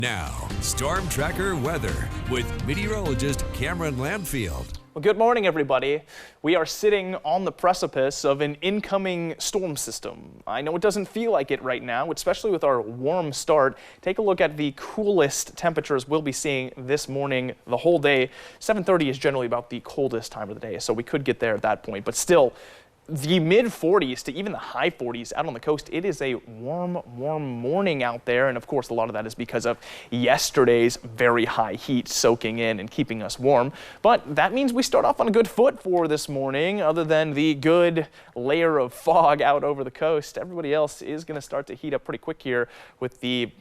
Now, Storm Tracker weather with meteorologist Cameron Landfield. Well, good morning, everybody. We are sitting on the precipice of an incoming storm system. I know it doesn't feel like it right now, especially with our warm start. Take a look at the coolest temperatures we'll be seeing this morning the whole day. 7:30 is generally about the coldest time of the day, so we could get there at that point. But still, the mid 40s to even the high 40s out on the coast. It is a warm morning out there. And of course, a lot of that is because of yesterday's very high heat soaking in and keeping us warm. But that means we start off on a good foot for this morning. Other than the good layer of fog out over the coast, everybody else is going to start to heat up pretty quick here with the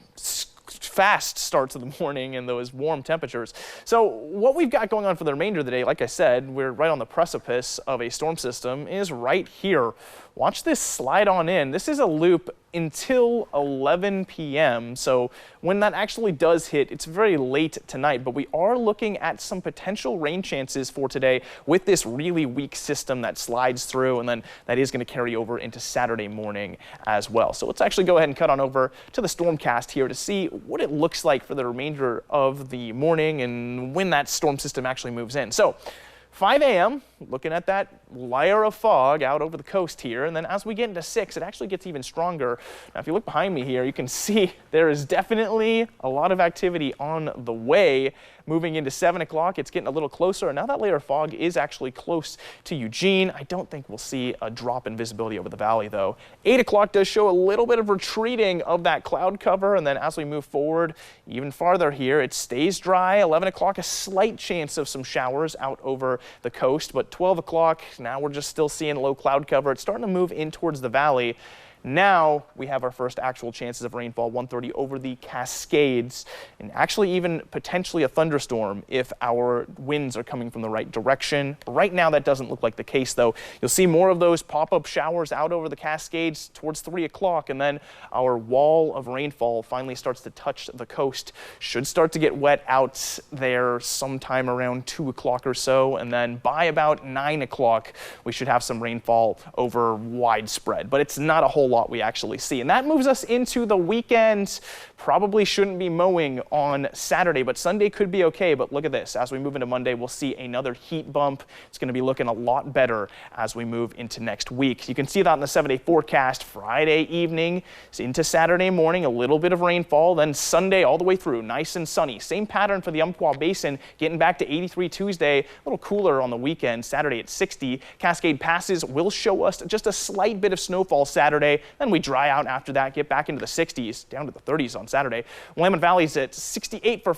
fast starts of the morning and those warm temperatures. So what we've got going on for the remainder of the day, like I said, we're right on the precipice of a storm system, is right here. Watch this slide on in. This is a loop until 11 p.m. So when that actually does hit, it's very late tonight, but we are looking at some potential rain chances for today with this really weak system that slides through, and then that is going to carry over into Saturday morning as well. So let's actually go ahead and cut on over to the Stormcast here to see what it looks like for the remainder of the morning and when that storm system actually moves in. So 5 a.m., looking at that layer of fog out over the coast here, and then as we get into 6, it actually gets even stronger. Now, if you look behind me here, you can see there is definitely a lot of activity on the way. Moving into 7 o'clock, it's getting a little closer, and now that layer of fog is actually close to Eugene. I don't think we'll see a drop in visibility over the valley, though. 8 o'clock does show a little bit of retreating of that cloud cover, and then as we move forward even farther here, it stays dry. 11 o'clock, a slight chance of some showers out over the coast, but 12 o'clock, now we're just still seeing low cloud cover. It's starting to move in towards the valley. Now we have our first actual chances of rainfall, 1:30 over the Cascades, and actually even potentially a thunderstorm if our winds are coming from the right direction. Right now that doesn't look like the case, though. You'll see more of those pop-up showers out over the Cascades towards 3 o'clock, and then our wall of rainfall finally starts to touch the coast. Should start to get wet out there sometime around 2 o'clock or so, and then by about 9 o'clock we should have some rainfall over widespread, but it's not a whole lot we actually see. And that moves us into the weekend. Probably shouldn't be mowing on Saturday, but Sunday could be okay. But look at this. As we move into Monday, we'll see another heat bump. It's going to be looking a lot better as we move into next week. You can see that in the 7-day forecast. Friday evening into Saturday morning, a little bit of rainfall. Then Sunday all the way through, nice and sunny. Same pattern for the Umpqua Basin, getting back to 83 Tuesday. A little cooler on the weekend. Saturday at 60. Cascade passes will show us just a slight bit of snowfall Saturday. Then we dry out after that, get back into the 60s, down to the 30s on Saturday. Willamette Valley's at 68 for